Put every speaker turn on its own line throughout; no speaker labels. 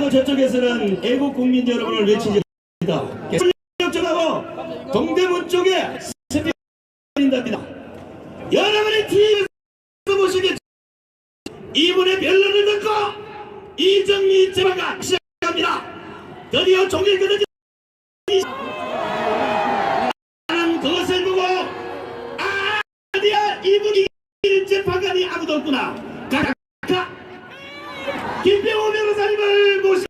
그리고 저쪽에서는 애국 국민 여러분을 외치지 않습니다. 정하고 동대문 쪽에 스피커입니다. 여러분이 TV에서 보시기에 이분의 변론을 듣고 이정미 재판가 시작합니다. 드디어 종일 끊어진 그것을 보고 드디어 이분이 이기는 재판관이 아무도 없구나. 김병호 변호사님을 모시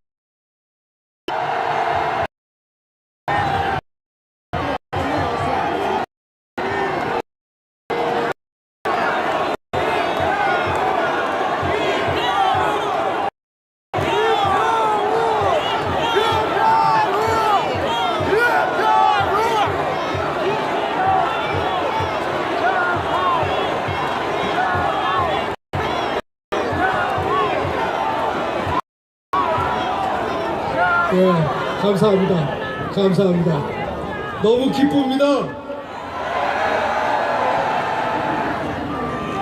네, 감사합니다. 감사합니다. 너무 기쁩니다.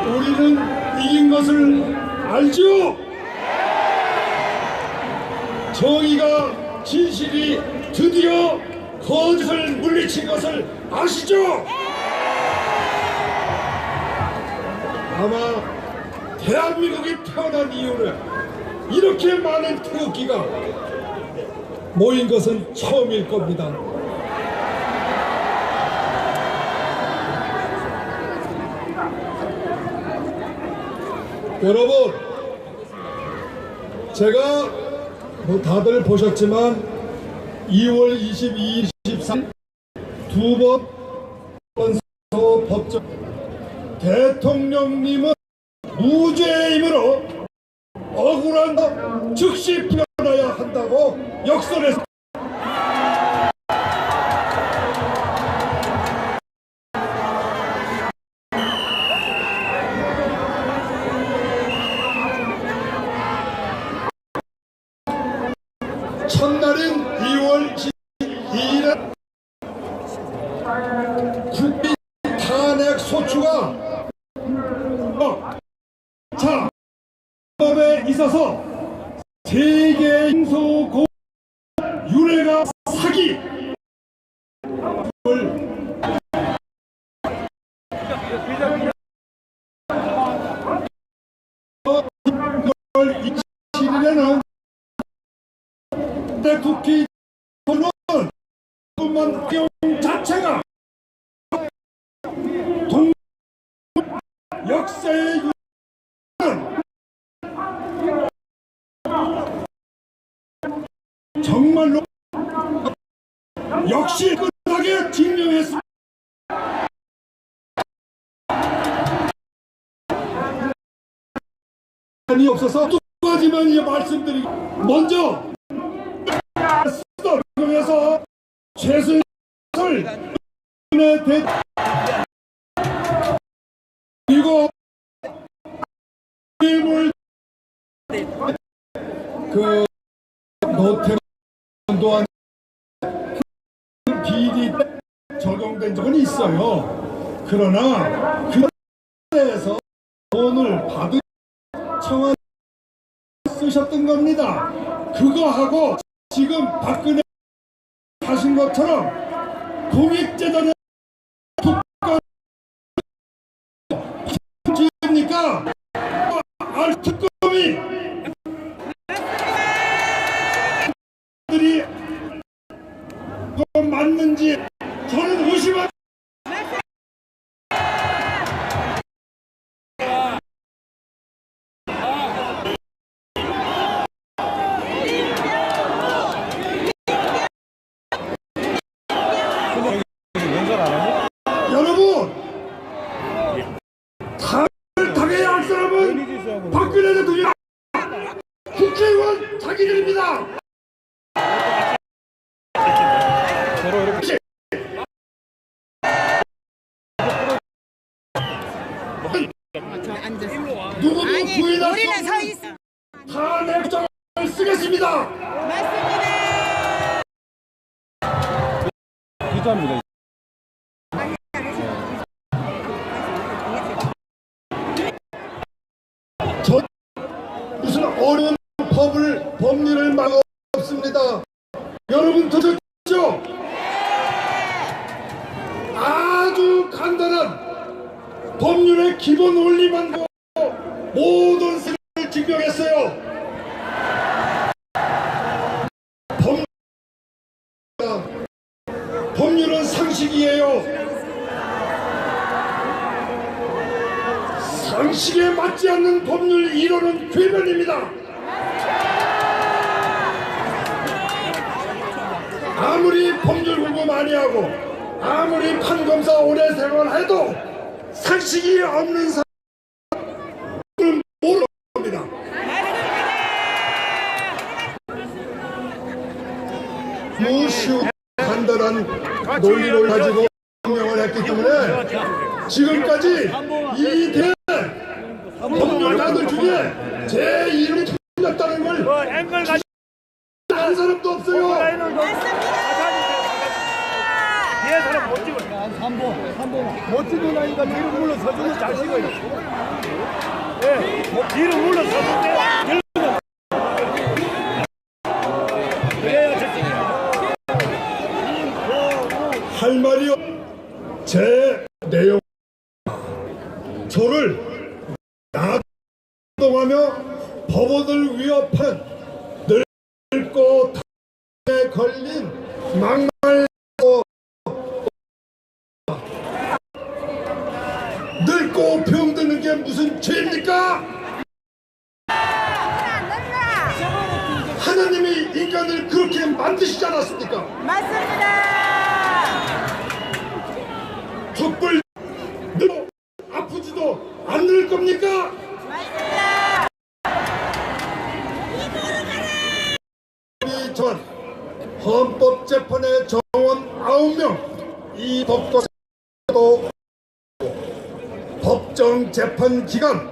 우리는 이긴 것을 알죠? 정의가 진실이 드디어 거짓을 물리친 것을 아시죠? 아마 대한민국이 태어난 이후에 이렇게 많은 태극기가 모인 것은 처음일 겁니다. 여러분, 제가 다들 보셨지만 2월 22일, 23일 두 번 법정 대통령님은 무죄이므로 억울한 거 즉시 풀어놔야 한다고 역설해서 첫날인 2월 22일에 국민 탄핵 소추가 자 법에 있어서 세계 인소고 유례가 사기 국회 토론 뿐만 내용 자체가 동 역사의 유는 정말로 역시 끝나게 증명했습니다. 이 없어서 두 가지만 이제 말씀드리고 먼저 수도에서 최순실 그리고 일물 그 노태우 비리 적용된 적은 있어요. 그러나 그에서 돈을 받은 청와대 쓰셨던 겁니다. 그거하고 지금 박근혜 하신 것처럼 공익재단의 특검입니까? 특검이 들이 맞는지 저는 의심합니다. 여러분, 당해야 할 사람은 박근혜 대통령 국회의원 자기들입니다. 누구도 부인할 수 없는 탄핵정을 쓰겠습니다.
맞습니다.
기자입니다.
무슨 어려운 법률을 막아 없습니다. 여러분 들으셨죠? 아주 간단한 법률의 기본 원리만 보고 모든 사실을 증명했어요. 법률은 상식이에요. 상식에 맞지 않는 법률 1호는 괴변입니다. 아무리 법률 공부 많이 하고 아무리 판검사 오래 생활해도 상식이 없는 사람은 모르는 겁니다. 무시우 간단한 논리를 가지고 명령을 했기 때문에 지금까지 이 대 법률가들 중에 제 이름이 틀렸다는 걸 한 사람도 없어요.
뒤에 사람 못 찍어. 3번. 못 찍으라니까 뒤로 물러 서주면 잘 찍어요. 예, 뒤로 물러 서주면 그래야
할 말이요. 제 내용 저를 나동하며 법원을 위협한 늙고 에 걸린 막말로 늙고 병드는 게 무슨 죄입니까? 하나님이 인간을 그렇게 만드시지 않았습니까?
맞습니다.
촛불 늙고 아프지도 않을 겁니까?
맞습니다.
전 헌법재판의 정원 9명 이 법과도 법정 재판 기간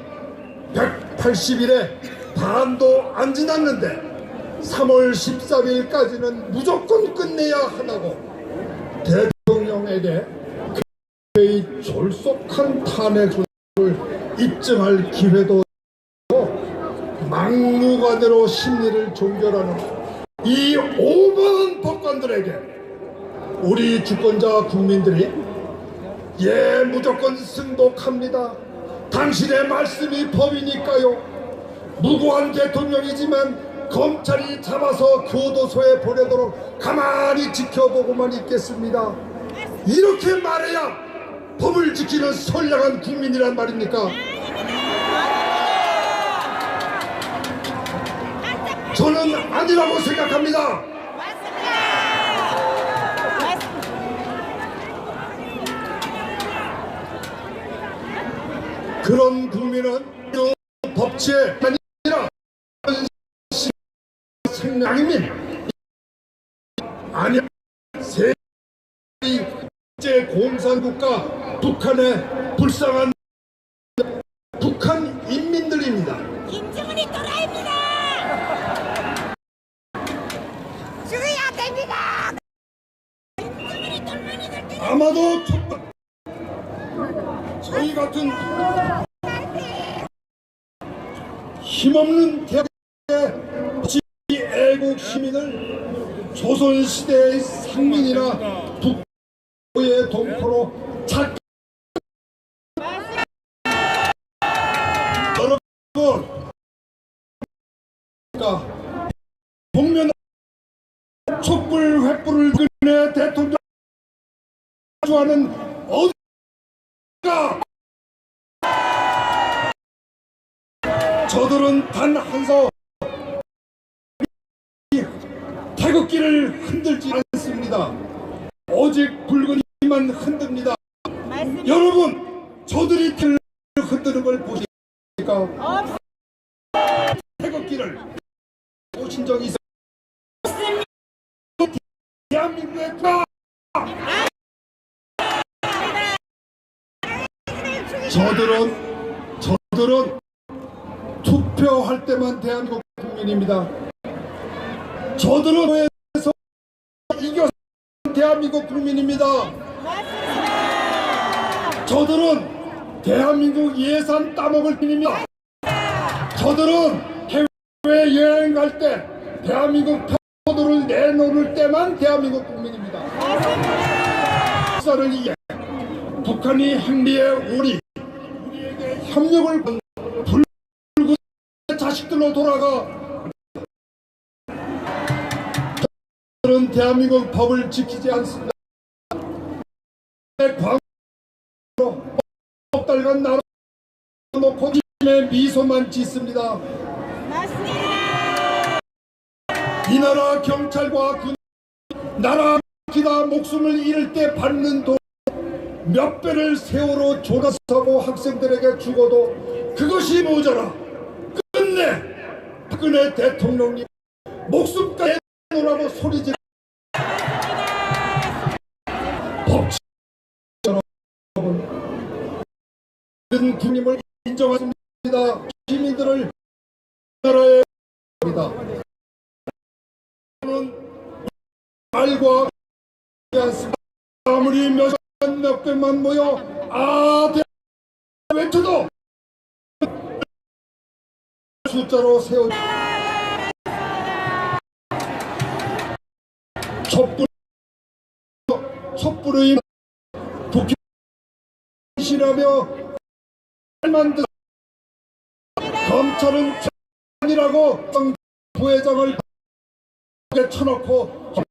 180일에 반도 안 지났는데 3월 13일까지는 무조건 끝내야 하다고 대통령에게 그의 졸속한 탄핵을 입증할 기회도 막무가내로 심리를 종결하는 이 오만한 법관들에게 우리 주권자 국민들이 예 무조건 승복합니다. 당신의 말씀이 법이니까요. 무고한 대통령이지만 검찰이 잡아서 교도소에 보내도록 가만히 지켜보고만 있겠습니다. 이렇게 말해야 법을 지키는 선량한 국민이란 말입니까? 저는 아니라고 생각합니다. 그런 국민은 그 법치에 아니라 생명민 아니 세계 공산국가 북한의 불쌍한 북한 인민들입니다.
김정은이 또라이입니다. 죽어야 됩니다. 김정은이 똘마니들 때려.
아마도 저희 같은 힘없는 대학의 애국 시민을 조선시대의 상민이나 북부의 동포로 찾 여러분 복면 촛불 횃불을 끄내 대통령 좋아하는 어디가 저들은 단 한서 태극기를 흔들지 않습니다. 오직 붉은 힘만 흔듭니다.
맞습니다.
여러분 저들이 태극기를 흔드는 걸 보십니까? 태극기를 보신 적 있어요? 대한민국의 저들은 투표할 때만 대한민국 국민입니다. 저들은 에서 이겨 대한민국 국민입니다. 저들은 대한민국 예산 따먹을 뿐입니다. 저들은 해외 여행 갈 때 대한민국 들을 내놓을 때만 대한민국 국민입니다. 역사를 이해 북한이 행리에 우리에게 협력을 불구 자식들로 돌아가 저는 대한민국 법을 지키지 않습니다. 몇 달간 나라 놓고 팀의 미소만 짓습니다. 이 나라 경찰과 군 나라 기다 목숨을 잃을 때 받는 돈 몇 배를 세월호 졸업하고 학생들에게 주고도 그것이 모자라 끝내 박근혜 대통령님 목숨까지 내놓으라고 소리지르 법치 여러분 군님을 인정합니다. 시민들을 나라에 입니다. 말과 않습니다. 아무리 몇 백만 모여 외쳐도 숫자로 세워 촛불의 북한이라며 만든 검찰은 아니라고 부회장을 쳐놓고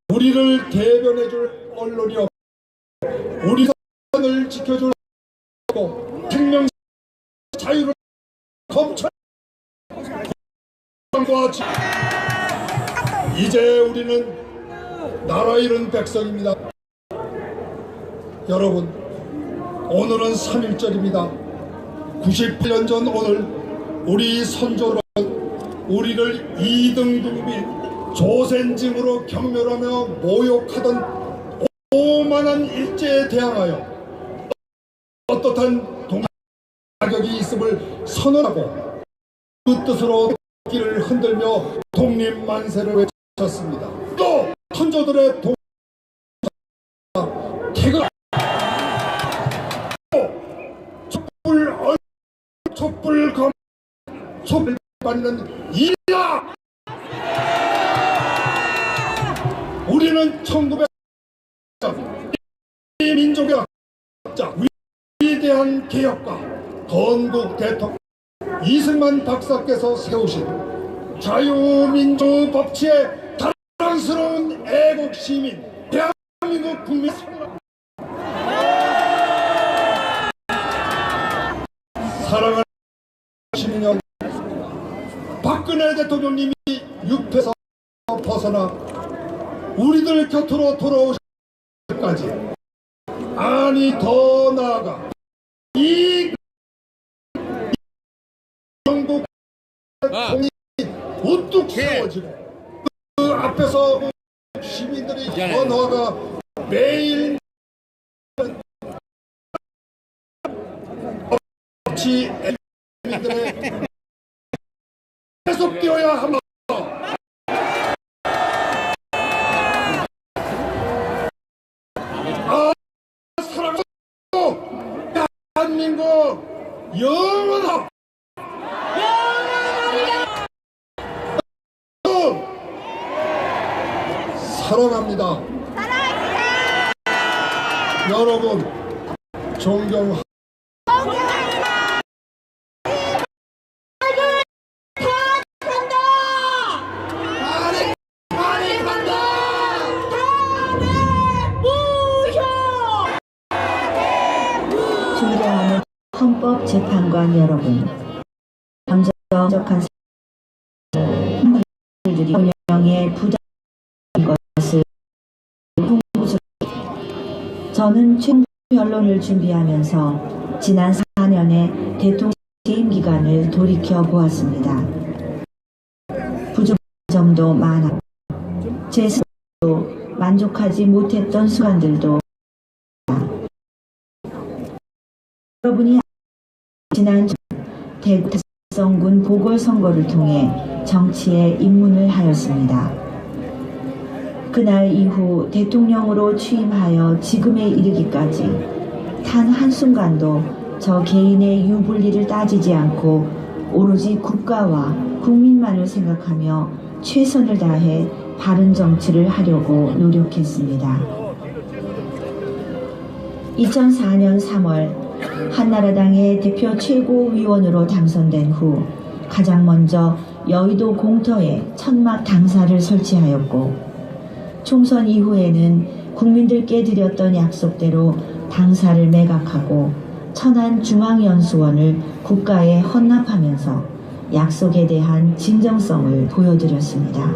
우리를 대변해줄 언론이 없고 우리 선을 지켜줄 없고 생명 자유를 검찰과 이제 우리는 나라 잃은 백성입니다. 여러분 오늘은 3.1절입니다. 98년 전 오늘 우리 선조는 우리를 2등 국민 조센징으로 경멸하며 모욕하던 오만한 일제에 대항하여 떳떳한 동맹 자격이 있음을 선언하고 그 뜻으로 길을 흔들며 독립만세를 외쳤습니다. 또 선조들의 태극 촛불 받는 일라 우리는 1900 민족의 위대한 개혁가 건국 대통령 이승만 박사께서 세우신 자유민주 법치의 자랑스러운 애국 시민 대한민국 국민 사랑하는 시민 여러분, 박근혜 대통령님이 늪에서 벗어나 우리들 곁으로 돌아오실 때까지 아니 더 나아가 이 정국 통이 우뚝 세워지고 그 앞에서 시민들이 더 나아가 매일 법치 시민들의 계속되어야 합니다. 대한민국 영원하다. 사랑합니다. 여러분 존경합니다.
존경하는 헌법재판관 여러분, 감정적한 사람들이 운영에 부담인 것을 송구스럽습니다. 저는 최근 변론을 준비하면서 지난 4년의 대통령 재임 기간을 돌이켜 보았습니다. 부족한 점도 많았고 제 스스로 만족하지 못했던 순간들도 여러분이 지난 대구 달성군 보궐선거를 통해 정치에 입문을 하였습니다. 그날 이후 대통령으로 취임하여 지금에 이르기까지 단 한순간도 저 개인의 유불리를 따지지 않고 오로지 국가와 국민만을 생각하며 최선을 다해 바른 정치를 하려고 노력했습니다. 2004년 3월 한나라당의 대표 최고위원으로 당선된 후 가장 먼저 여의도 공터에 천막 당사를 설치하였고, 총선 이후에는 국민들께 드렸던 약속대로 당사를 매각하고 천안중앙연수원을 국가에 헌납하면서 약속에 대한 진정성을 보여드렸습니다.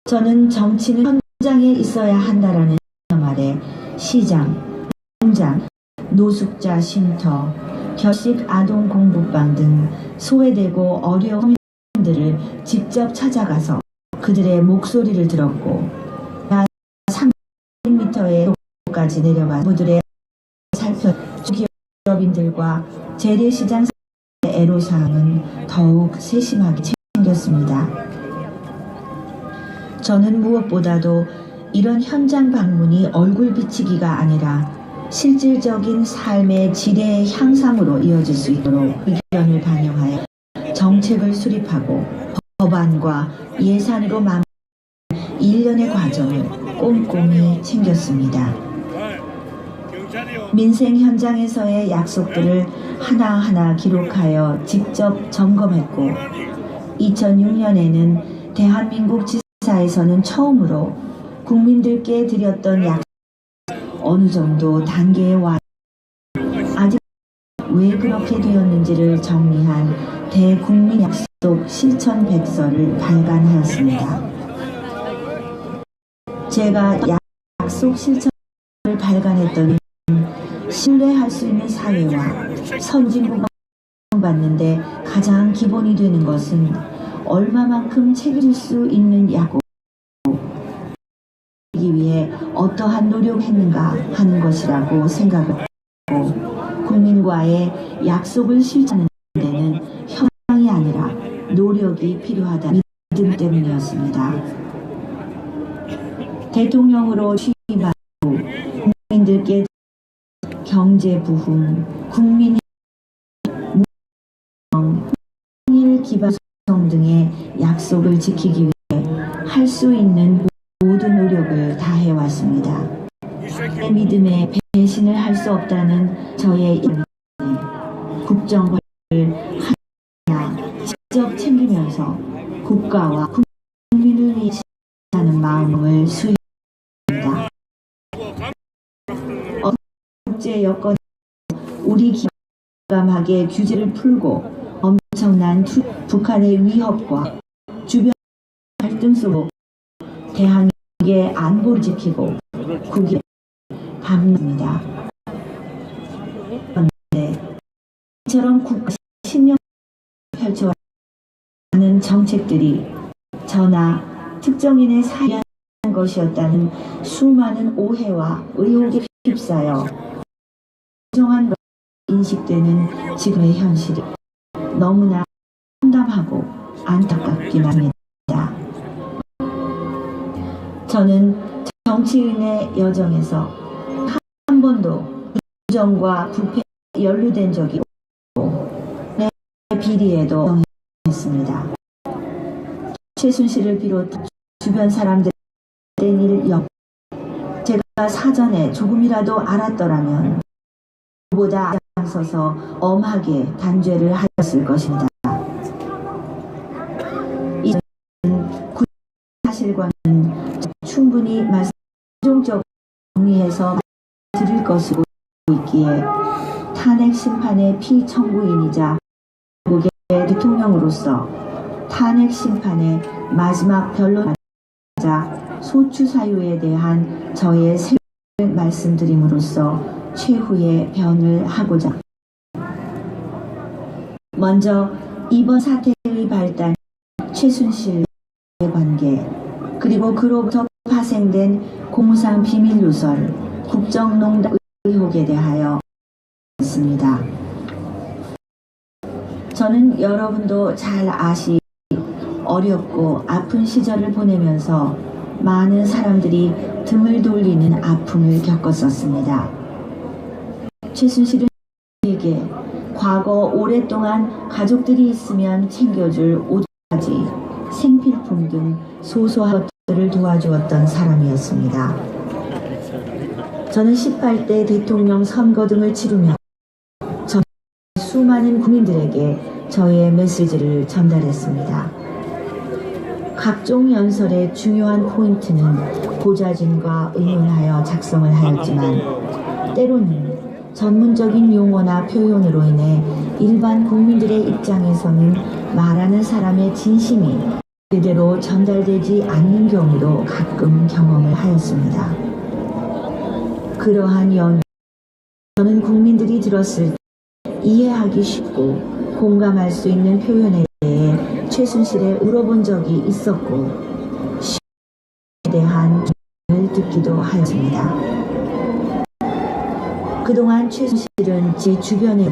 저는 정치는 현장에 있어야 한다라는 개념 아래 시장, 공장, 노숙자 쉼터, 결식 아동 공부방 등 소외되고 어려운 시민들을 직접 찾아가서 그들의 목소리를 들었고, 300m의 도까지 내려가 그들의 살펴 기업인들과 재래시장 애로사항은 더욱 세심하게 챙겼습니다. 저는 무엇보다도 이런 현장 방문이 얼굴 비치기가 아니라 실질적인 삶의 질의 향상으로 이어질 수 있도록 의견을 반영하여 정책을 수립하고 법안과 예산으로 마무리하는 일련의 과정을 꼼꼼히 챙겼습니다. 민생 현장에서의 약속들을 하나하나 기록하여 직접 점검했고, 2006년에는 대한민국 지사에서는 처음으로 국민들께 드렸던 약속 어느 정도 단계에 와 아직 왜 그렇게 되었는지를 정리한 대국민 약속 실천 백서를 발간하였습니다. 제가 약속 실천을 발간했더니 신뢰할 수 있는 사회와 선진국을 받는데 가장 기본이 되는 것은 얼마만큼 책임질 수 있는 약속을 하기 위해 어떠한 노력했는가 하는 것이라고 생각을 하고, 국민과의 약속을 실천하는 데는 협상이 아니라 노력이 필요하다는 믿음 때문이었습니다. 대통령으로 취임한 후 국민들께 경제 부흥, 국민의 통일 기반 구성 등의 약속을 지키기 위해 할 수 있는 모든 노력을 다해왔습니다. 내 믿음에 배신을 할 수 없다는 저의 국정 관리를 하나 직접 챙기면서 국가와 국민을 위해 하는 마음을 수행합니다. 국제 여건에서 우리 기감하게 규제를 풀고 엄청난 북한의 위협과 주변 갈등 속으로 대한민국의 안보를 지키고 국익을 담습니다. 그런데 이처럼 국가 신념을 펼쳐가는 정책들이 저나 특정인의 사이한 것이었다는 수많은 오해와 의혹에 휩싸여 부정한 인식되는 지금의 현실이 너무나 참담하고 안타깝긴 합니다. 저는 정치인의 여정에서 한 번도 부정과 부패에 연루된 적이 없고 내 비리에도 정했습니다. 최순실을 비롯 주변 사람들의 일 역 제가 사전에 조금이라도 알았더라면 보다 앞서서 엄하게 단죄를 하였을 것입니다. 이 사실과는 충분히 최종적으로 정리해서 드릴 것으로 있기에 탄핵 심판의 피청구인이자 한국의 대통령으로서 탄핵 심판의 마지막 변론하자 소추 사유에 대한 저의 생각을 말씀드림으로써 최후의 변을 하고자, 먼저 이번 사태의 발단, 최순실의 관계, 그리고 그로부터 파생된 공상 비밀 누설, 국정농단 의혹에 대하여 있습니다. 저는 여러분도 잘 아시 어렵고 아픈 시절을 보내면서 많은 사람들이 등을 돌리는 아픔을 겪었었습니다. 최순실에게 과거 오랫동안 가족들이 있으면 챙겨줄 옷까지 생필품 등 소소한 것들을 도와주었던 사람이었습니다. 저는 18대 대통령 선거 등을 치르며 수많은 국민들에게 저의 메시지를 전달했습니다. 각종 연설의 중요한 포인트는 보좌진과 의논하여 작성을 하였지만 때로는 전문적인 용어나 표현으로 인해 일반 국민들의 입장에서는 말하는 사람의 진심이 제대로 전달되지 않는 경우도 가끔 경험을 하였습니다. 그러한 연유, 저는 국민들이 들었을 때 이해하기 쉽고 공감할 수 있는 표현에 대해 최순실에 물어본 적이 있었고 시에 대한 을 듣기도 하였습니다. 그동안 최순실은 제 주변에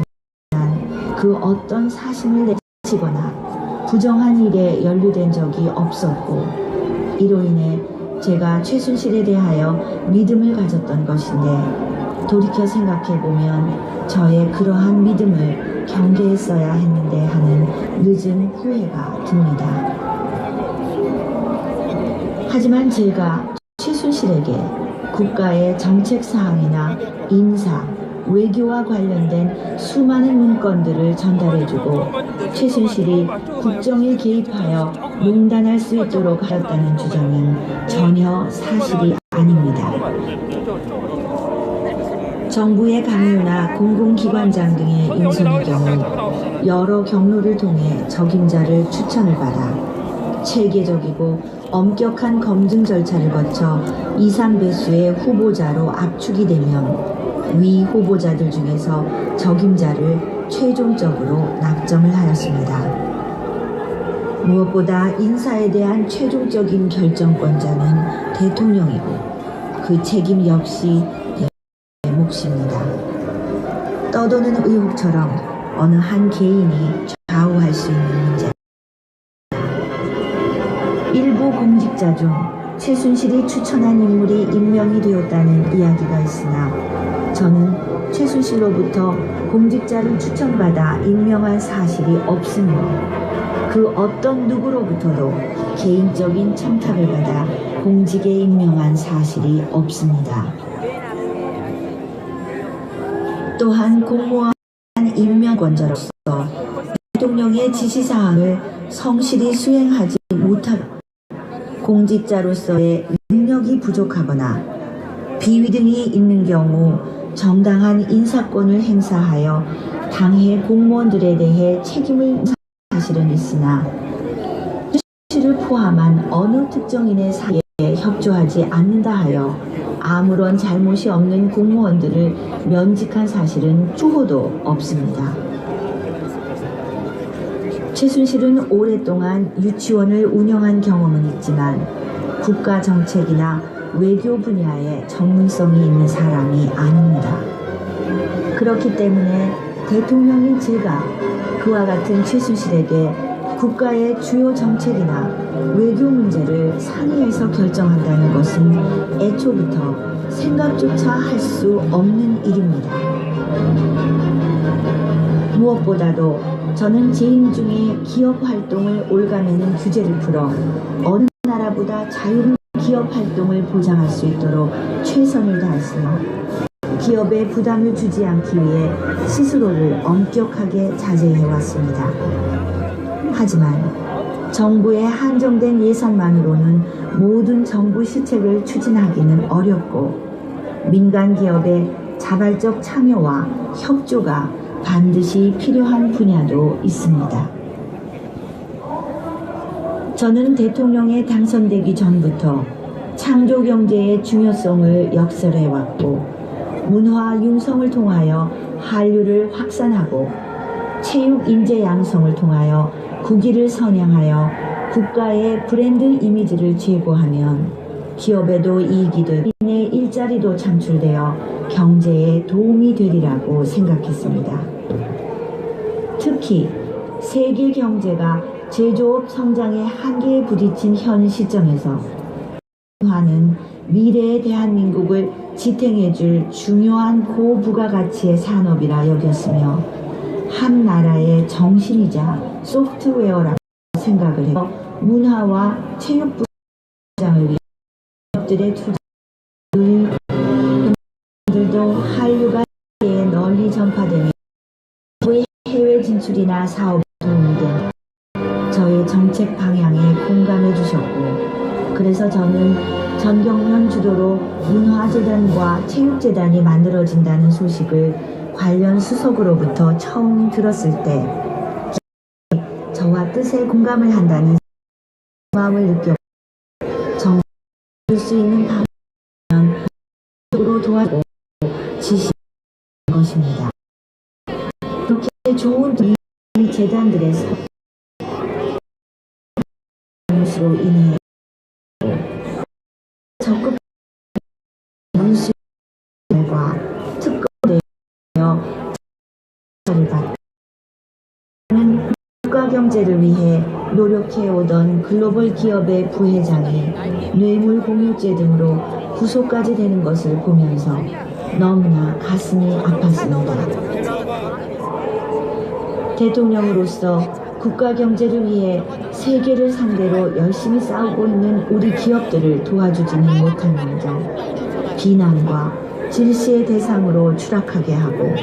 그 어떤 사심을 내치거나 부정한 일에 연루된 적이 없었고 이로 인해 제가 최순실에 대하여 믿음을 가졌던 것인데 돌이켜 생각해보면 저의 그러한 믿음을 경계했어야 했는데 하는 늦은 후회가 듭니다. 하지만 제가 최순실에게 국가의 정책사항이나 인사, 외교와 관련된 수많은 문건들을 전달해주고 최순실이 국정에 개입하여 농단할 수 있도록 하였다는 주장은 전혀 사실이 아닙니다. 정부의 강요나 공공기관장 등의 인선의 경우 여러 경로를 통해 적임자를 추천을 받아 체계적이고 엄격한 검증 절차를 거쳐 2, 3배수의 후보자로 압축이 되면 위 후보자들 중에서 적임자를 최종적으로 낙점을 하였습니다. 무엇보다 인사에 대한 최종적인 결정권자는 대통령이고 그 책임 역시 몫입니다. 떠도는 의혹처럼 어느 한 개인이 좌우할 수 있는 문제. 일부 공직자 중 최순실이 추천한 인물이 임명이 되었다는 이야기가 있으나 저는 최순실로부터 공직자를 추천받아 임명한 사실이 없으며 그 어떤 누구로부터도 개인적인 청탁을 받아 공직에 임명한 사실이 없습니다. 또한 공무원 임명권자로서 대통령의 지시사항을 성실히 수행하지 못하고 공직자로서의 능력이 부족하거나 비위 등이 있는 경우 정당한 인사권을 행사하여 당해 공무원들에 대해 책임을 사실은 있으나 최순실을 포함한 어느 특정인의 사이에 협조하지 않는다 하여 아무런 잘못이 없는 공무원들을 면직한 사실은 추호도 없습니다. 최순실은 오랫동안 유치원을 운영한 경험은 있지만 국가 정책이나 외교 분야에 전문성이 있는 사람이 아닙니다. 그렇기 때문에 대통령인 제가 그와 같은 최순실에게 국가의 주요 정책이나 외교 문제를 상의해서 결정한다는 것은 애초부터 생각조차 할 수 없는 일입니다. 무엇보다도 저는 재임 중에 기업 활동을 올가매는 규제를 풀어 어느 나라보다 자유로운 기업 활동을 보장할 수 있도록 최선을 다했으며 기업에 부담을 주지 않기 위해 스스로를 엄격하게 자제해왔습니다. 하지만 정부의 한정된 예산만으로는 모든 정부 시책을 추진하기는 어렵고 민간 기업의 자발적 참여와 협조가 반드시 필요한 분야도 있습니다. 저는 대통령에 당선되기 전부터 창조경제의 중요성을 역설해왔고 문화 융성을 통하여 한류를 확산하고 체육 인재 양성을 통하여 국위를 선양하여 국가의 브랜드 이미지를 제고하면 기업에도 이익이 되고 인의 일자리도 창출되어 경제에 도움이 되리라고 생각했습니다. 특히 세계 경제가 제조업 성장의 한계에 부딪힌 현 시점에서 문화는 미래의 대한민국을 지탱해줄 중요한 고부가가치의 산업이라 여겼으며 한 나라의 정신이자 소프트웨어라고 생각을 해서 문화와 체육 부장을 위해 기업들의 투자를 들도 한류가 널리 전파되며 해외 진출이나 사업에 도움이 된 저의 정책 방향에 공감해 주셨고, 그래서 저는 전경련 주도로 문화재단과 체육재단이 만들어진다는 소식을 관련 수석으로부터 처음 들었을 때 저와 뜻에 공감을 한다는 마음을 느꼈고, 정말 줄 수 있는 방향으로 도와주고 지시한 것입니다. 그렇게 좋은 이 재단들의 무수로 인해 적극 문수과 특검되어 를 받는 국가 경제를 위해 노력해오던 글로벌 기업의 부회장이 뇌물 공유죄 등으로 구속까지 되는 것을 보면서 너무나 가슴이 아팠습니다. 대통령으로서 국가 경제를 위해 세계를 상대로 열심히 싸우고 있는 우리 기업들을 도와주지는 못한 망정 비난과 질시의 대상으로 추락하게 하고,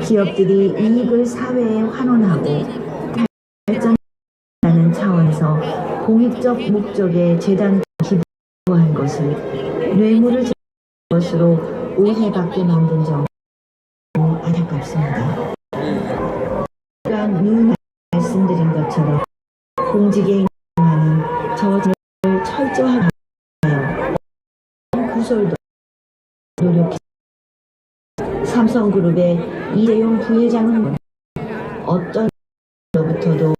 기업들이 이익을 사회에 환원하고 발전하는 차원에서 공익적 목적의 재단 기부한 것을 뇌물을 제공한 것으로 오해받게 만든 점 안타깝습니다. 누나 말씀드린 것처럼 공직에 임하는 저를 철저하게 하여 구설도 노력해 삼성그룹의 이재용 부회장은 어떤 로부터도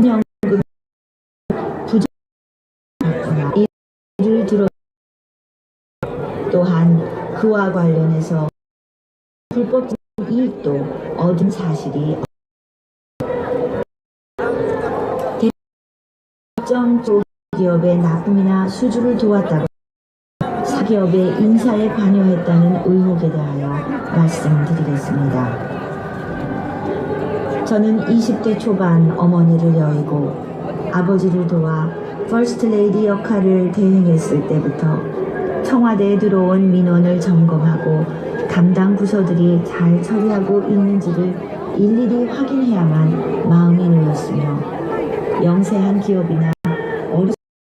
연금 부정하거나 이를 들어 또한 그와 관련해서 불법 이익도 얻은 사실이 특정 기업의 납품이나 수주를 도왔다고 사기업의 인사에 관여했다는 의혹에 대하여 말씀드리겠습니다. 저는 20대 초반 어머니를 여의고 아버지를 도와 퍼스트 레이디 역할을 대행했을 때부터 청와대에 들어온 민원을 점검하고 담당 부서들이 잘 처리하고 있는지를 일일이 확인해야만 마음이 놓였으며, 영세한 기업이나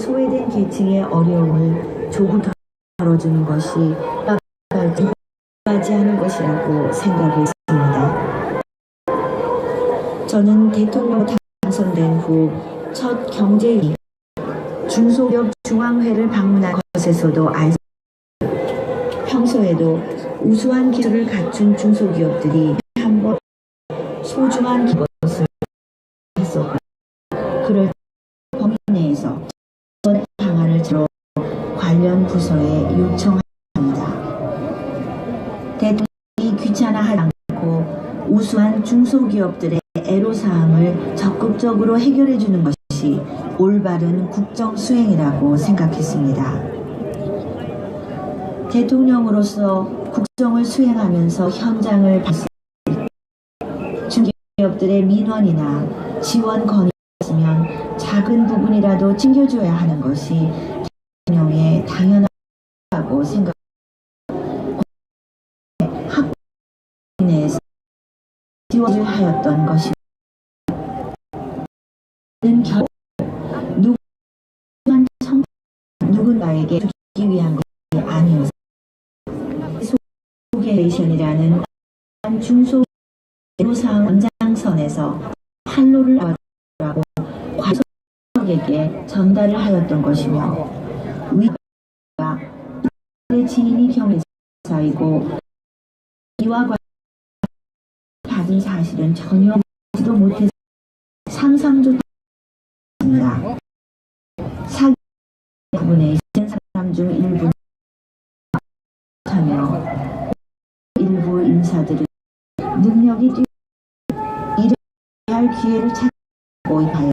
소외된 계층의 어려움을 조금 덜어주는 것이 발전하지 하는 것이라고 생각했습니다. 저는 대통령 당선된 후 첫 경제위 중소기업 중앙회를 방문한 것에서도 평소에도 우수한 기술을 갖춘 중소기업들이 한번 소중한 것을 했었고, 그럴 범위 내에서 방안을 들어 관련 부서에 요청합니다. 대통령이 귀찮아하지 않고 우수한 중소기업들의 애로사항을 적극적으로 해결해 주는 것이 올바른 국정 수행이라고 생각했습니다. 대통령으로서 국정을 수행하면서 현장을 봤을 때 중기업들의 민원이나 지원 건의가 있으면 작은 부분이라도 챙겨줘야 하는 것이 대통령의 당연하다고 생각합니다. 학교 내에서 지원을 하였던 것입니다. 결국 누군가에게 주기 위한 것이 아니어서 소개레이션이라는 중소 애로사항 연장선에서 판로를 나왔다고 과속에게 전달을 하였던 것이며, 위가 지인이 경제사이고 이와 받은 사실은 전혀 보지도 못해서 상상조차 못했습니다. 사기 부분에 있는 사람 중 일부는 하며 일부 인사들은 능력이 일을 할 기회를 찾고 하여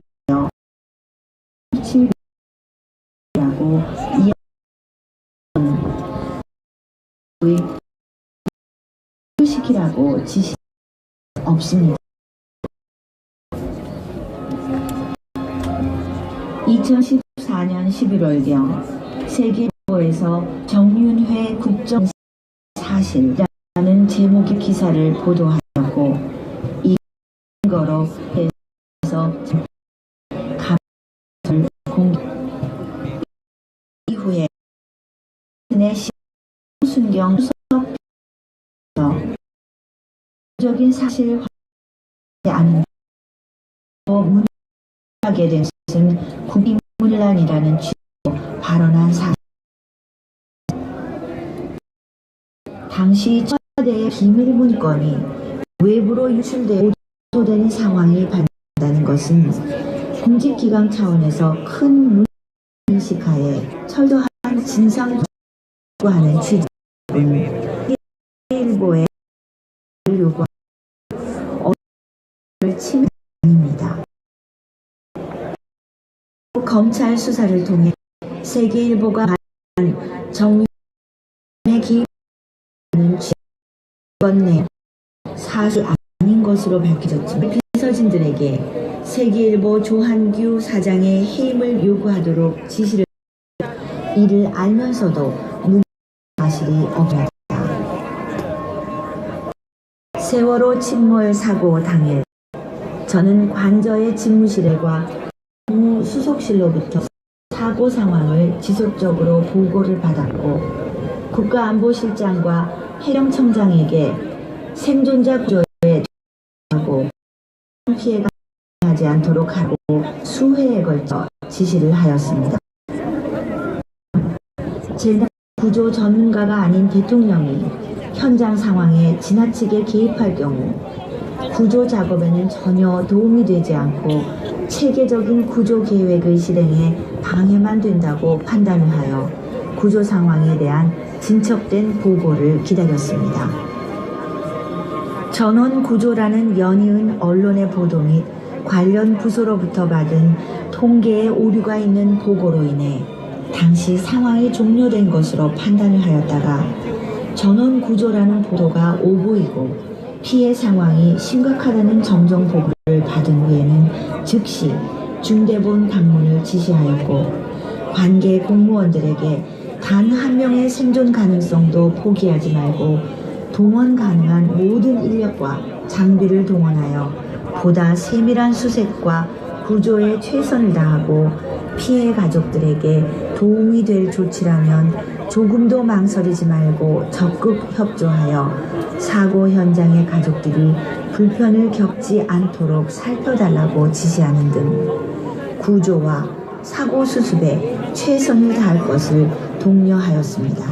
시키라고 지시 없습니다. 2014년 11월경 세계일보에서 정윤회 국정사실이라는 제목의 기사를 보도하였고 이 근거로 해서 감을 공개 이후에 내 순경 수석에서 적인 사실 확인하지 않은 문하게 된 것은 국민문란이라는 취지로 발언한 사실. 당시 청와대의 비밀 문건이 외부로 유출되어 보도되는 상황이 발생한다는 것은 공직기강 차원에서 큰 문제인식하에 철저한 진상 요구하는 취지로 일보에 요구하는 침해 아닙니다. 검찰 수사를 통해 세계일보가 말한 정윤의 기입하는 취건 내 사실 아닌 것으로 밝혀졌지만 비서진들에게 세계일보 조한규 사장의 해임을 요구하도록 지시를 이를 알면서도 문 사실이 없다. 세월호 침몰 사고 당일 저는 관저의 집무실과 수속실로부터 사고 상황을 지속적으로 보고를 받았고 국가안보실장과 해령청장에게 생존자 구조에 하고 피해가 하지 않도록 하고 수회에 걸쳐 지시를 하였습니다. 재난 구조 전문가가 아닌 대통령이 현장 상황에 지나치게 개입할 경우 구조 작업에는 전혀 도움이 되지 않고 체계적인 구조 계획의 실행에 방해만 된다고 판단을 하여 구조 상황에 대한 진척된 보고를 기다렸습니다. 전원 구조라는 연이은 언론의 보도 및 관련 부서로부터 받은 통계에 오류가 있는 보고로 인해 당시 상황이 종료된 것으로 판단을 하였다가 전원 구조라는 보도가 오보이고 피해 상황이 심각하다는 정정 보고를 받은 후에는 즉시 중대본 방문을 지시하였고 관계 공무원들에게 단 한 명의 생존 가능성도 포기하지 말고 동원 가능한 모든 인력과 장비를 동원하여 보다 세밀한 수색과 구조에 최선을 다하고 피해 가족들에게 도움이 될 조치라면 조금도 망설이지 말고 적극 협조하여 사고 현장의 가족들이 불편을 겪지 않도록 살펴달라고 지시하는 등 구조와 사고 수습에 최선을 다할 것을 독려하였습니다.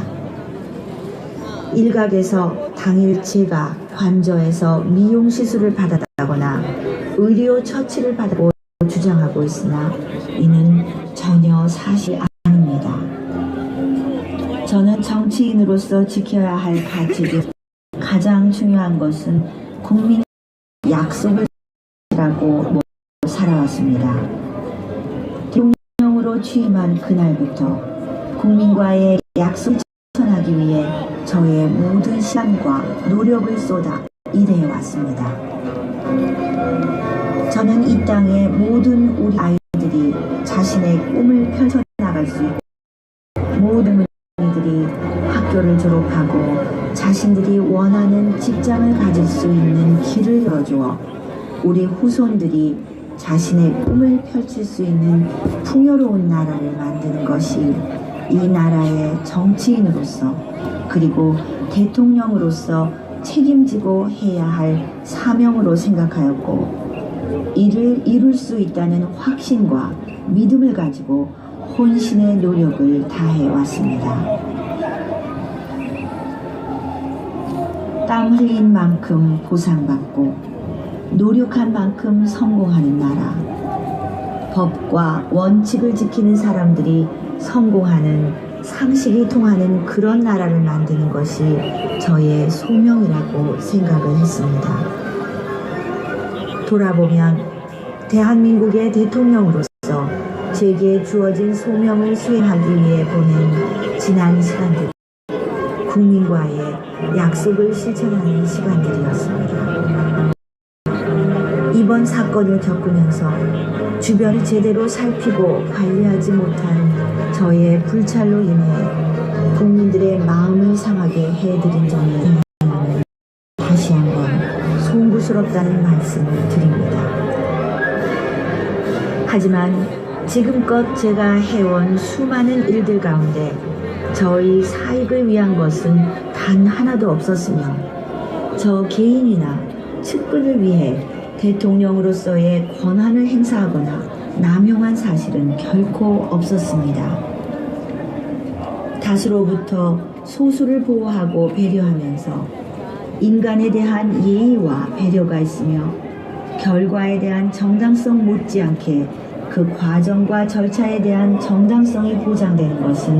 일각에서 당일 제가 관저에서 미용 시술을 받았다거나 의료 처치를 받았다고 주장하고 있으나 이는 전혀 사실이 아닙니다. 저는 정치인으로서 지켜야 할 가치 중 가장 중요한 것은 국민 약속을 지키라고 살아왔습니다. 대통령으로 취임한 그날부터 국민과의 약속을 실천하기 위해 저의 모든 시간과 노력을 쏟아 일해왔습니다. 저는 이 땅의 모든 우리 아이들이 자신의 꿈을 펼쳐나갈 수 있고 모든 이들이 학교를 졸업하고 자신들이 원하는 직장을 가질 수 있는 길을 열어주어 우리 후손들이 자신의 꿈을 펼칠 수 있는 풍요로운 나라를 만드는 것이 이 나라의 정치인으로서 그리고 대통령으로서 책임지고 해야 할 사명으로 생각하였고 이를 이룰 수 있다는 확신과 믿음을 가지고 혼신의 노력을 다해왔습니다. 땀 흘린 만큼 보상받고 노력한 만큼 성공하는 나라, 법과 원칙을 지키는 사람들이 성공하는 상식이 통하는 그런 나라를 만드는 것이 저의 소명이라고 생각을 했습니다. 돌아보면 대한민국의 대통령으로서 제게 주어진 소명을 수행하기 위해 보낸 지난 시간들 국민과의 약속을 실천하는 시간들이었습니다. 이번 사건을 겪으면서 주변을 제대로 살피고 관리하지 못한 저의 불찰로 인해 국민들의 마음을 상하게 해드린 점에 다시 한번 송구스럽다는 말씀을 드립니다. 하지만 지금껏 제가 해온 수많은 일들 가운데 저희 사익을 위한 것은 단 하나도 없었으며 저 개인이나 측근을 위해 대통령으로서의 권한을 행사하거나 남용한 사실은 결코 없었습니다. 다수로부터 소수를 보호하고 배려하면서 인간에 대한 예의와 배려가 있으며 결과에 대한 정당성 못지않게 그 과정과 절차에 대한 정당성이 보장되는 것은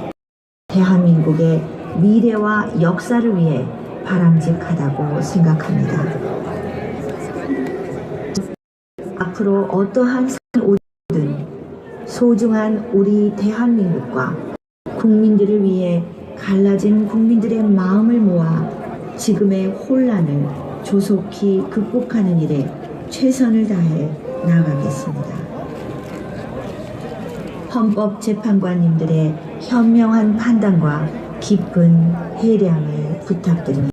대한민국의 미래와 역사를 위해 바람직하다고 생각합니다. 앞으로 어떠한 상이 오든 소중한 우리 대한민국과 국민들을 위해 갈라진 국민들의 마음을 모아 지금의 혼란을 조속히 극복하는 일에 최선을 다해 나아가겠습니다. 헌법재판관님들의 현명한 판단과 깊은 해량을 부탁드립니다.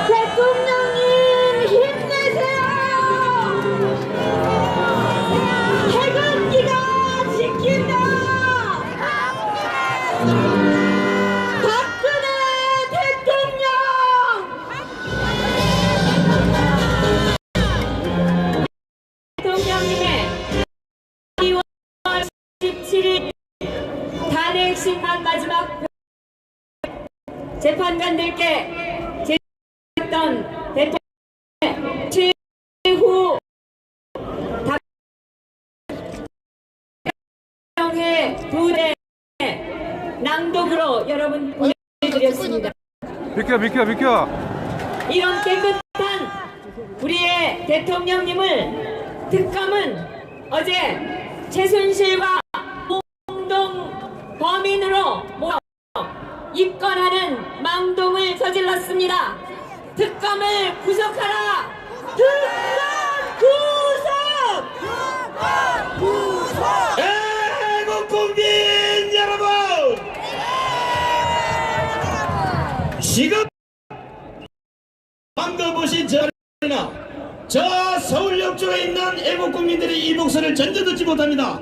대통령님 힘내세요. 태극기가 지킨다. 박근혜 대통령. 대통령님의 2월 17일 탄핵 심판 마지막 재판관들께 제시했던 대통령의 최후 답변의 부대 낭독으로 여러분 보내드렸습니다.
비켜.
이런 깨끗한 우리의 대통령님을 특검은 어제 최순실과 공동 범인으로 모아 입건하는 망동을 저질렀습니다. 특검을 구속하라! 특검 구속!
애국 국민 여러분, 지금 방금 보신 저나 저 서울역 쪽에 있는 애국 국민들이 이 목소리를 전혀 듣지 못합니다.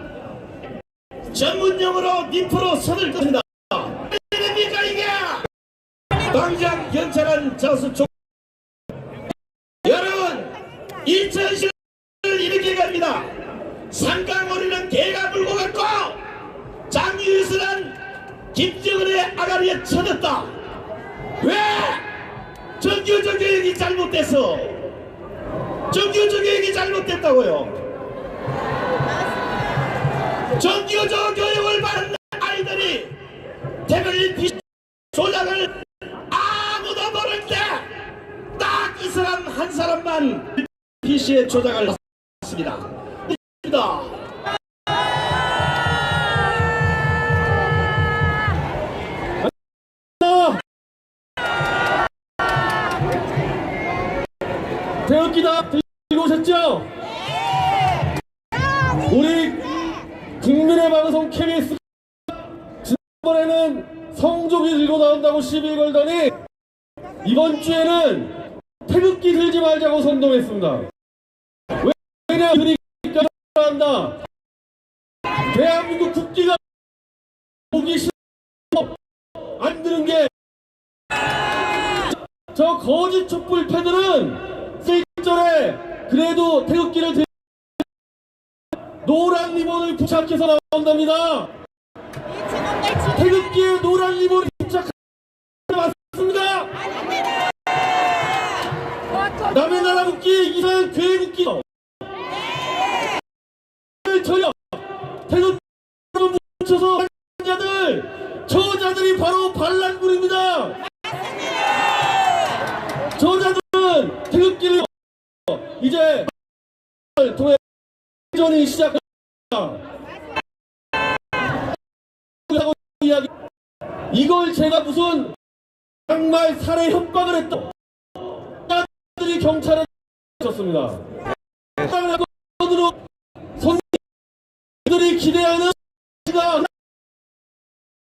전문용어로 니프로 손을 끕니다. 왜 됩니까 이게? 당장 경찰은 자수촉. 여러분, 2010을 이렇게 갑니다. 상강오리는 개가 물고 갔고 장유수는 김정은의 아가리에 쳐졌다. 왜? 정규조 교육이 잘못됐어. 정규조 교육이 잘못됐다고요. 정규조 교육을 받는 아이들이 태블릿 조작을 아무도 모를 때 딱 이 사람 한 사람만 PC에 조작을 했습니다.
태극기다 들고 오셨죠? 우리 국민의 방송 KBS 지난번에는 성조기 들고 나온다고 시비 걸더니 이번 주에는 태극기 들지 말자고 선동했습니다. 왜냐 그러니까 한다. 대한민국 국기가 보기 싫어 안 드는 게 저 거짓 촛불 패들은 실전에 그래도 태극기를 들 노란 리본을 부착해서 나온답니다. 태극기에 노란 리본을 부착하는 맞습니다. 남의 나라 국기 이상한 괴 국기 전혀 태극기를 묻혀서 자들 저자들이 바로 반란군입니다. 저자들은 태극기를 이제 통해 전이 시작합니다. 이걸 제가 무슨 정말 살해 협박을 했던 들이 경찰에 쳤습니다. 손님들이 기대하는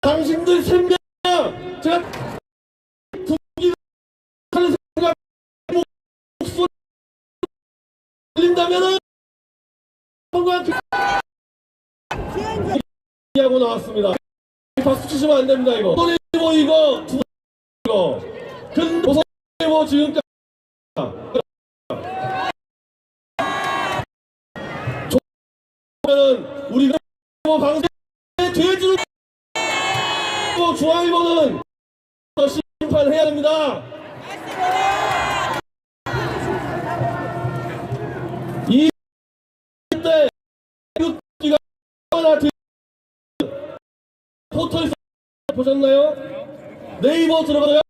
당신들 생명 제가 하는 생각 목소리 들린다면은 하고 나왔습니다. 박수 치시면 안 됩니다. 이거 뭐 이거 큰 도서 뭐 지금까지 우리가 뭐 방송에 돼지를 뭐 중앙일보는 심판해야 됩니다. 이때 태극기가 하나 포털 보셨나요? 네이버 들어가요.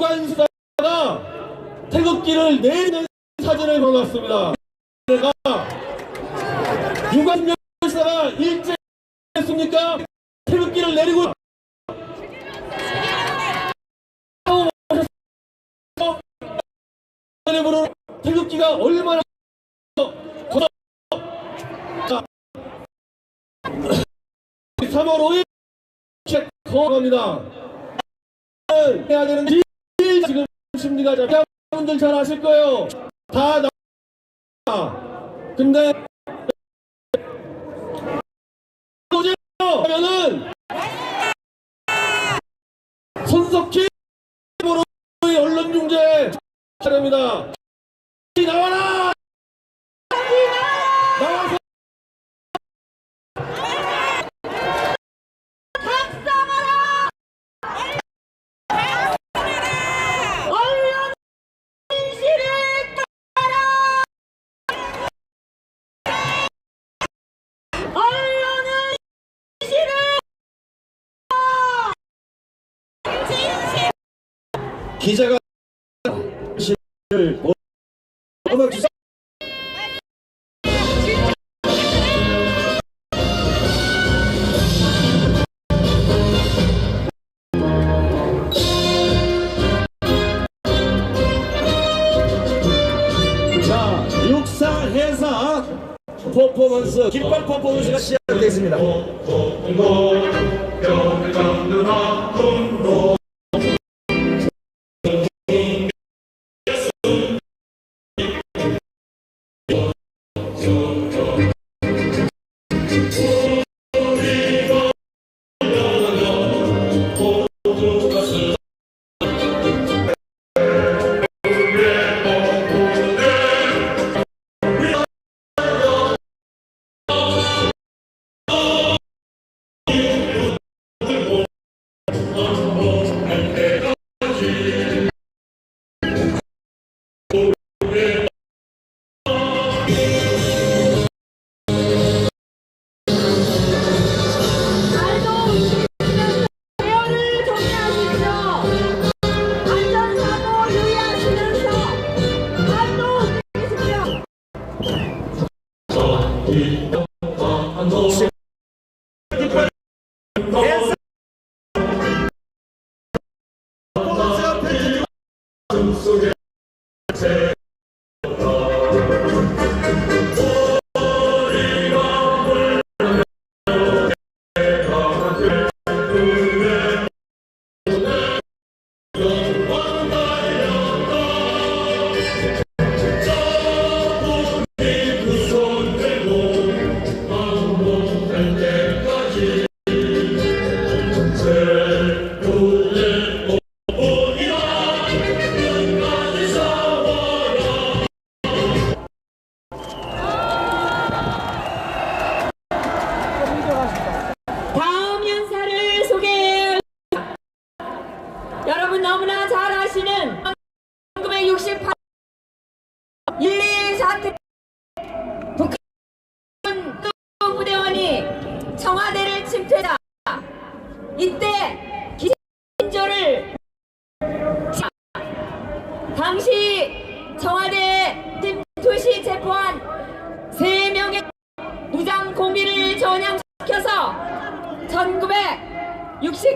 유관수사가 태극기를 내리는 사진을 보냈습니다. 내가 유관수사가 일제 했습니까? 태극기를 내리고 태극기가 얼마나 3월 5일 체크합니다. 해야 되는지 지금 심리가 여러분들 잘 아실 거예요. 다 근데 하면은 손석희 언론중재 차례입니다. 나와라! 나와서
각성하라! 언론 진실을 따라! 언론은 진실을 진실!
기자가 진실을 음악 주사 자, 육사 해사 퍼포먼스 깃발 퍼포먼스가 시작되겠습니다.
대열을 정리하십시오. 안전사고 유의하시면서 발도 움직이십시오.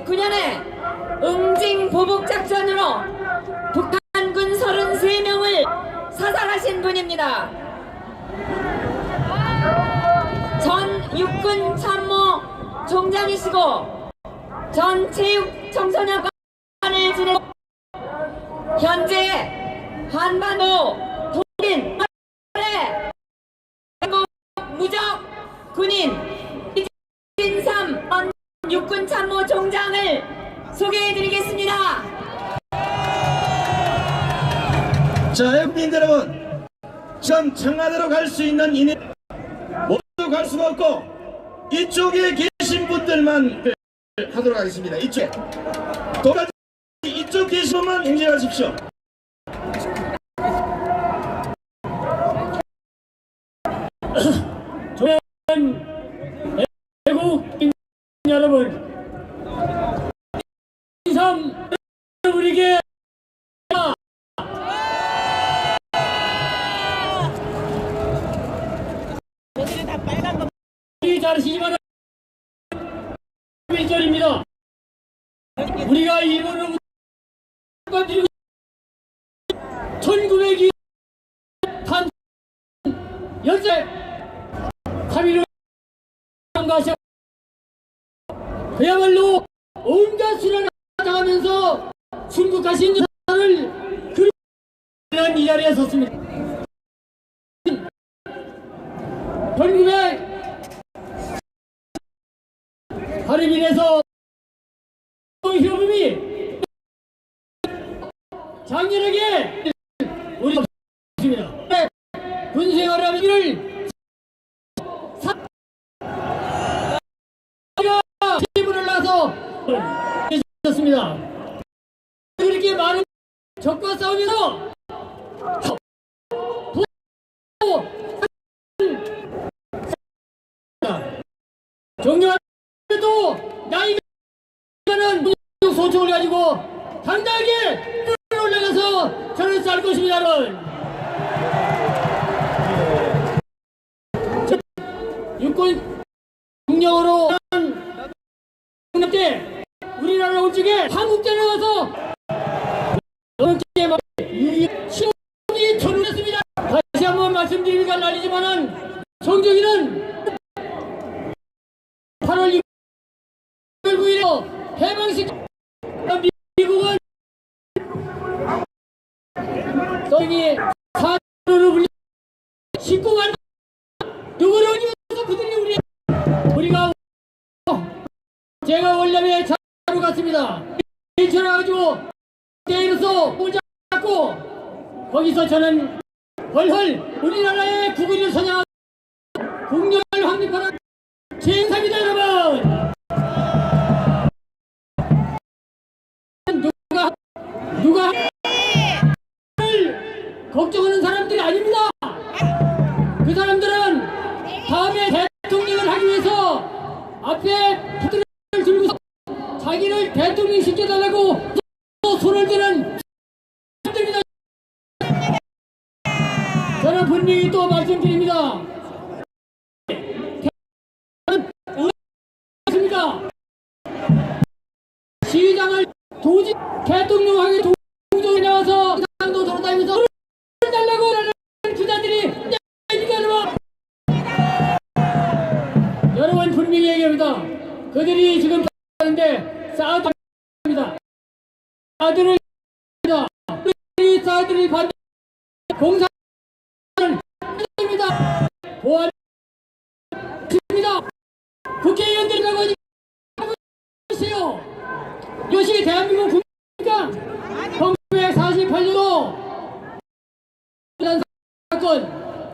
1999년에 응징 보복 작전으로 북한군 33명을 사살하신 분입니다. 전 육군 참모 총장이시고 전 체육 청소년관을 지내고 현재 한반도 독립 무적 군인 이진삼 전 육군 참모 총장을 소개해드리겠습니다.
자, 국민 여러분, 전 청와대로 갈 수 있는 이내 모두 갈 수가 없고 이쪽에 계신 분들만 하도록 하겠습니다. 이쪽에 도까지 이쪽 계신 분만 행진하십시오.
대국민 여러분, 인삼 우리에게 잘 아시지만 1절입니다. 우리가 일본으로부터 1902년 단 연세 3.15 참가하셨 그야말로 온갖 수련을 당하면서 순국하신 역사를 그리는 이 자리에 섰습니다. 1900 하루빈에서 히로부미 장렬하게 우리 없습니다. 군생활을 하면 이를 집을 나서 계셨습니다. 그렇게 많은 적과 싸우면서 종료도 나이가 는 소총을 가지고 당당하게 뚫어 올라가서 저를 쌀 것입니다. 육군 국령으로 때 우리나라 올 적에 한국전에 와서 신혼이 전후했습니다. 다시 한번 말씀드리기가 날이지만은 성종이는 8월 9일에 해방식 미국은 저기 사로를 불리 19만 누구를 위해서 그들이 우리가 제가 월남에 차로 갔습니다. 인천해가지고 때려서 못 잡고 거기서 저는 헐헐 우리나라의 국위를 선양하고 국력을 확립하는 제행사입니다. 여러분, 누가 걱정하는 사람들이 아닙니다. 그 사람들은 다음에 대통령을 하기 위해서 앞에 부들을 들고 자기를 대통령 시켜달라고 손을 드는 사람들입니다. 저는 분명히 또 말씀드립니다. 시장을 도지 대통령하게 동정에 나와서 당도 돌아다니면서 손을 달라고 하는 기자들이 여러분 분명히 얘기합니다. 그들이 지금 하는데 사드입니다. 사드를 우리 사드를 반대 공사는 입니다. 보안입니다. 국회의원들이라고 하니 보세요. 이것이 대한민국 국민입니까? 1948년도 사건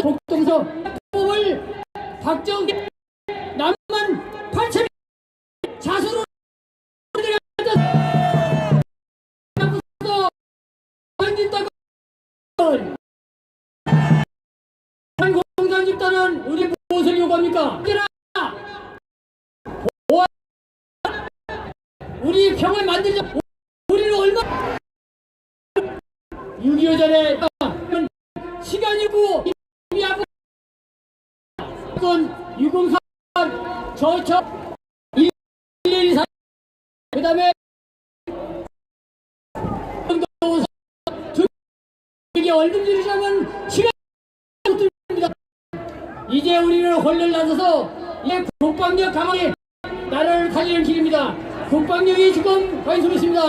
복동서 법을 박정 남만 8천 자수로 한진다고 공산 집단은 우리 무엇을 요구합니까? 우리 평을 만들자. 우리는 얼마 6.25 전에 시간이 있고 이건 603 저쪽 112
얼음질이라면 시간이 없습니다. 이제 우리는 홀를 나서서 이제 국방력 강화에 나라를 살리는 길입니다. 국방력이 지금 관심 있습니다.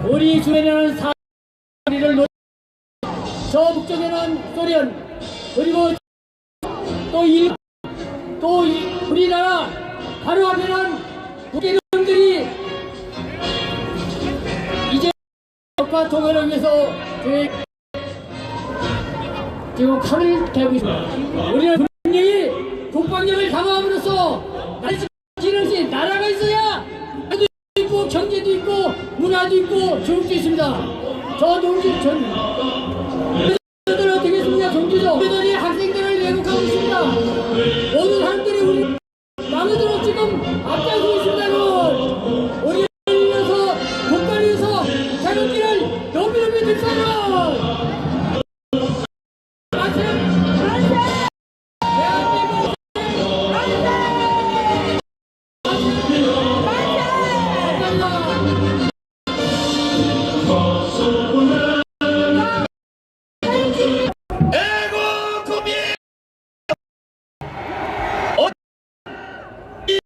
우리 주변에는 사리를 저 북쪽에는 소련, 그리고 또 우리나라 바로 앞에는 국회의원들이 이제 국가 통일을 위해서 지금 칼을 대고 있습니다. 우리는 분명히 국방력을 강화함으로써 나라를 시 나라가 있어야 나도 있고 경제도 있고 문화도 있고 교육도 있습니다. 저 농지 들 어떻게 했습니까? 종주죠. 우리들이 학생들을 왜곡하고 있습니다. 모든 사람들이 우리 마음대로 지금 앞장서고 있습니다. 우리를 위해서 국가를 위해서 태극기를 높이 들사는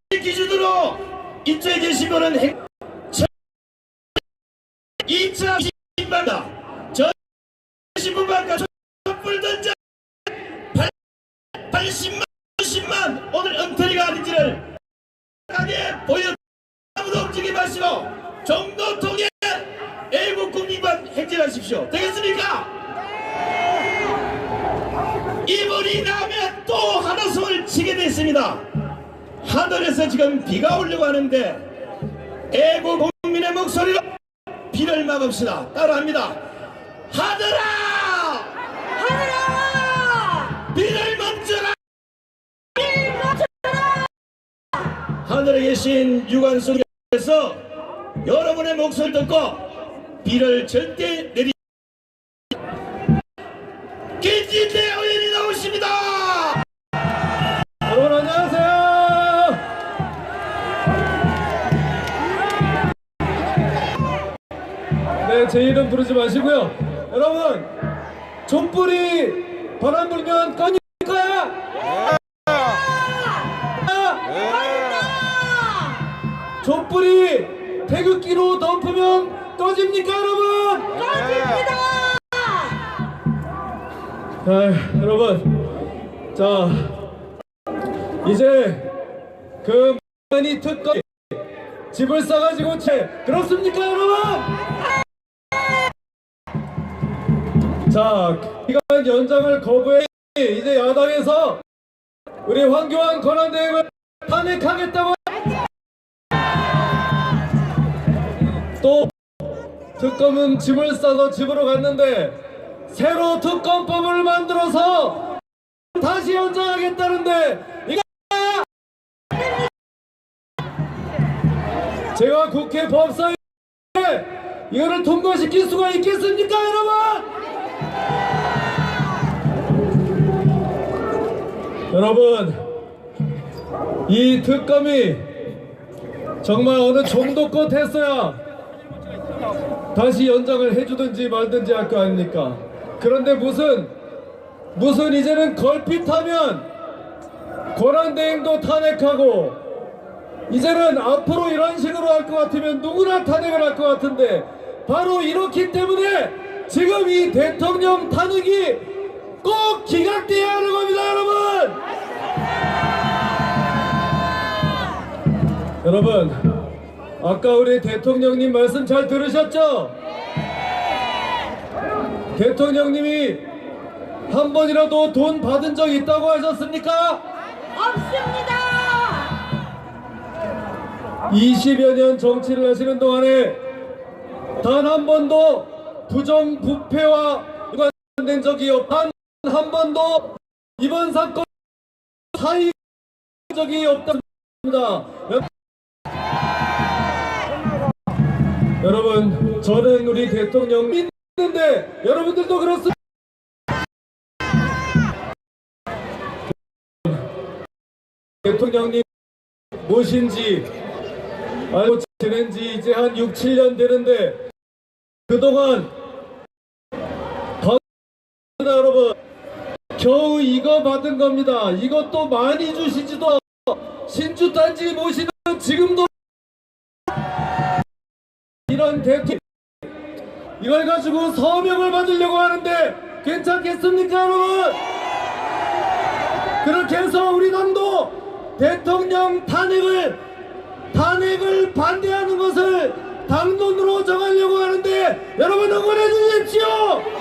기준으로 이쪽에 계신 분은 2차 신분다. 저 신분만과 촛불 던져 80만 10만 오늘 엉터리가 아닌지를 강하게 보여 아무도 움직이지 마시고 정도통에 애국 국민만 행진하십시오. 되겠습니까? 이분이 나오면 또 하나 손을 치게 됐습니다. 하늘에서 지금 비가 오려고 하는데 애국 국민의 목소리로 비를 막읍시다. 따라합니다. 하늘아! 하늘아! 비를 멈춰라! 비를 멈춰라! 하늘에 계신 유관 속에서 여러분의 목소리를 듣고 비를 절대 내리 김진태 의원이 나오십니다.
여러분 안녕하세요. 네, 제 이름 부르지 마시고요. 여러분, 촛불이 바람 불면 꺼니까요? 촛불이 태극기로 덮으면 꺼집니까, 여러분? 꺼집니다. 여러분, 자, 이제 그 많이 특검 집을 싸가지고 그렇습니까, 여러분? 자, 기간 연장을 거부해 이제 야당에서 우리 황교안 권한대행을 탄핵하겠다고 또 특검은 짐을 싸서 집으로 갔는데 새로 특검법을 만들어서 다시 연장하겠다는데 이거 제가 국회 법사위에 이거를 통과시킬 수가 있겠습니까, 여러분? 여러분, 이 특검이 정말 어느 정도껏 했어야 다시 연장을 해주든지 말든지 할 거 아닙니까? 그런데 무슨 이제는 걸핏하면 권한대행도 탄핵하고 이제는 앞으로 이런 식으로 할 것 같으면 누구나 탄핵을 할 것 같은데 바로 이렇기 때문에 지금 이 대통령 탄핵이 꼭 기각돼야 하는 겁니다, 여러분! 여러분, 아까 우리 대통령님 말씀 잘 들으셨죠? 대통령님이 한 번이라도 돈 받은 적 있다고 하셨습니까?
없습니다.
20여 년 정치를 하시는 동안에 단 한 번도 부정부패와 관련된 적이 없다. 한 번도 이번 사건 사의 적이 없답니다. 여러분, 저는 우리 대통령 믿는데 여러분들도 그렇습니다. 대통령님 무엇인지 알고 지낸 지 이제 한 6, 7년 되는데 그동안 겨우 이거 받은 겁니다. 이것도 많이 주시지도 신주단지 모시는 지금도 이런 대통령 이걸 가지고 서명을 받으려고 하는데 괜찮겠습니까 여러분? 그렇게 해서 우리 당도 대통령 탄핵을 반대하는 것을 당론으로 정하려고 하는데 여러분 응원해 주십시오.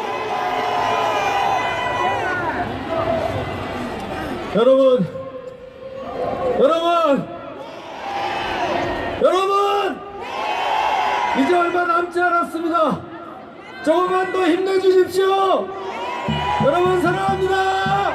여러분 이제 얼마 남지 않았습니다. 조금만 더 힘내주십시오. 여러분 사랑합니다.